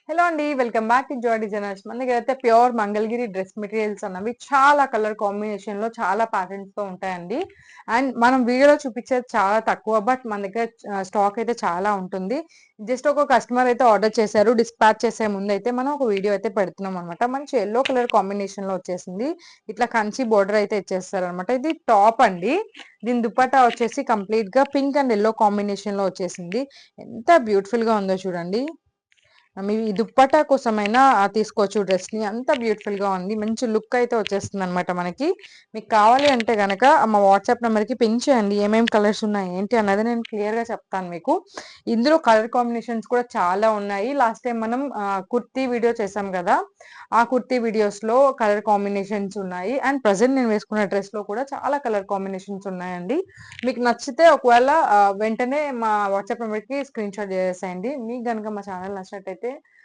Hello అండి. Welcome back to Joy designers. మన దగ్గరైతే ప్యూర్ మంగళగిరి డ్రెస్ మెటీరియల్స్ అన్నవి చాలా కలర్ కాంబినేషన్‌లో చాలా ప్యాటర్న్స్‌తో ఉంటాయండి. అండ్ మనం వీడియోలో చూపించేది చాలా తక్కువ. బట్ మన దగ్గర స్టాక్ అయితే చాలా ఉంటుంది. జస్ట్ ఒక కస్టమర్ అయితే ఆర్డర్ చేశారు. డిస్పాచ్ చేసే ముందైతే మనం ఒక వీడియో అయితే పెడుతున్నాం అనమాట. మంచి యెల్లో కలర్ కాంబినేషన్‌లో వచ్చేసింది. ఇట్లా కంచి బోర్డర్ అయితే ఇచ్చేస్తారనమాట. ఇది టాప్ అండి. దీని దుపట్టా వచ్చేసి కంప్లీట్‌గా పింక్ అండ్ యెల్లో కాంబినేషన్‌లో వచ్చేసింది. ఎంత బ్యూటిఫుల్‌గా ఉందో చూడండి. మీ దుప్పట్టా కోసమైనా తీసుకోవచ్చు డ్రెస్‌ని. అంత బ్యూటిఫుల్‌గా ఉంది. మంచి లుక్ అయితే వచ్చేస్తుందనమాట మనకి. మీకు కావాలి అంటే గనక మా వాట్సాప్ నంబర్‌కి పింగ్ చేయండి. ఏమేం కలర్స్ ఉన్నాయి, ఏంటి అన్నది నేను క్లియర్‌గా చెప్తాను మీకు. ఇందులో కలర్ కాంబినేషన్స్ కూడా చాలా ఉన్నాయి. లాస్ట్ టైమ్ మనం కుర్తీ వీడియో చేసాం కదా! ఆ కుర్తీ వీడియోస్‌లో కలర్ కాంబినేషన్స్ ఉన్నాయి. అండ్ ప్రెజెంట్ నేను వేసుకున్న డ్రెస్‌లో కూడా చాలా కలర్ కాంబినేషన్స్ ఉన్నాయండి. మీకు నచ్చితే ఒకవేళ వెంటనే మా వాట్సాప్ నంబర్‌కి స్క్రీన్‌షాట్ చేసేసేయండి. మీకు గనుక మా ఛానల్ నచ్చినట్టయితే